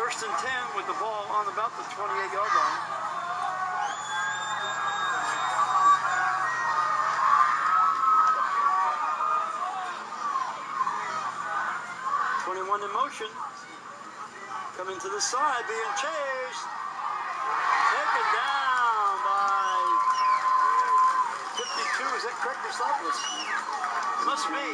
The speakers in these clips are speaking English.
First and 10 with the ball on about the 28-yard line. In motion, coming to the side, being chased, taken down by 52. Is that Craig Christopoulos? Must be.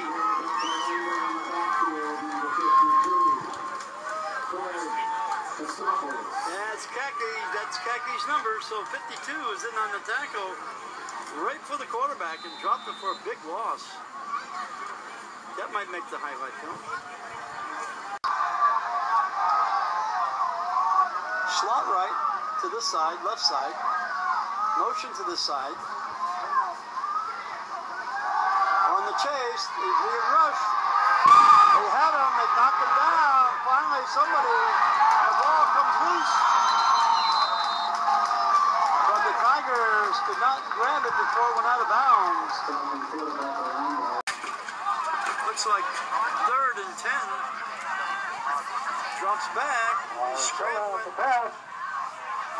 That's Kaki's number, so 52 is in on the tackle right for the quarterback and dropped it for a big loss. That might make the highlight film. Slot right to this side, left side. Motion to this side. On the chase, he's being rushed. They had him, they knocked him down. Finally, the ball comes loose. But the Tigers could not grab it before it went out of bounds. Looks like 3rd and 10. Drops back. Scrambling.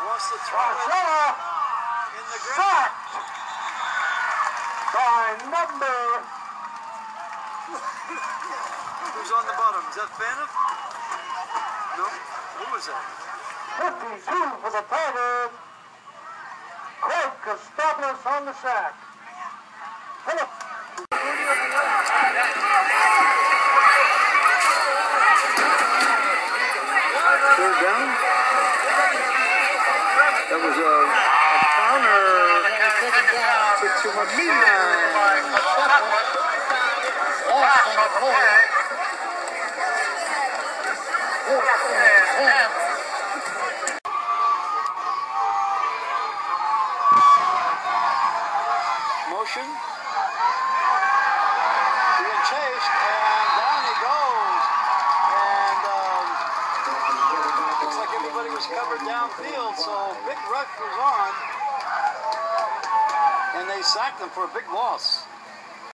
Wants to throw it in the ground. By number. Who's on the bottom? Is that Faneuf? No? Who was that? 52 for the Tigers. Craig Christopoulos on the sack. Third down. That was a counter to Mamina. Motion. Being chased, and down he goes. And looks like everybody was covered downfield, so big rush was on. And they sacked him for a big loss.